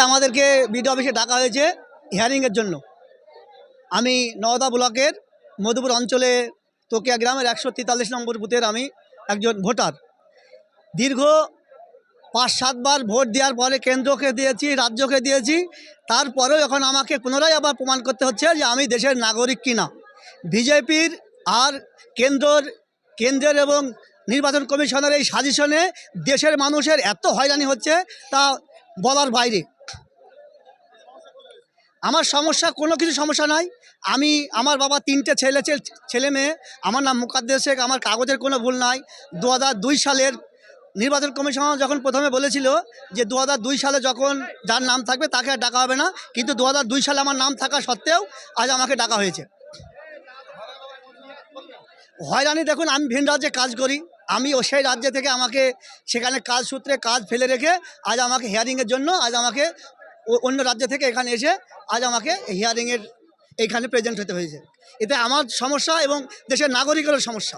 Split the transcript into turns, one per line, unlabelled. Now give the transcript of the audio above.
আমাদেরকে বিডিও অফিসে ডাকা হয়েছে হিয়ারিংয়ের জন্য। আমি নওদা ব্লকের মধুপুর অঞ্চলে তোকিয়া গ্রামের 143 নম্বর বুথের আমি একজন ভোটার। দীর্ঘ 5-7 বার ভোট দেওয়ার পরে কেন্দ্রকে দিয়েছি, রাজ্যকে দিয়েছি, তারপরেও এখন আমাকে পুনরায় আবার প্রমাণ করতে হচ্ছে যে আমি দেশের নাগরিক কিনা। বিজেপির আর কেন্দ্রের এবং নির্বাচন কমিশনের এই সাজেশনে দেশের মানুষের এত হয়রানি হচ্ছে তা বলার বাইরে। আমার সমস্যা কোনো কিছু সমস্যা নাই। আমার বাবা 3টে ছেলে মেয়ে। আমার নাম মুকাদ্দেস শেখ। আমার কাগজের কোনো ভুল নাই। 2002 সালের নির্বাচন কমিশন যখন প্রথমে বলেছিল যে 2002 সালে যখন যার নাম থাকবে তাকে আর ডাকা হবে না, কিন্তু 2002 সালে আমার নাম থাকা সত্ত্বেও আজ আমাকে ডাকা হয়েছে। হয়রানি দেখুন, আমি ভিন রাজ্যে কাজ করি। আমি সেই রাজ্য থেকে আমাকে সেখানে কাজ সূত্রে কাজ ফেলে রেখে আজ আমাকে হিয়ারিংয়ের জন্য আমাকে অন্য রাজ্য থেকে এখানে এসে আজ আমাকে হিয়ারিংয়ের এইখানে প্রেজেন্ট হতে হয়েছে। এতে আমার সমস্যা এবং দেশের নাগরিকেরও সমস্যা।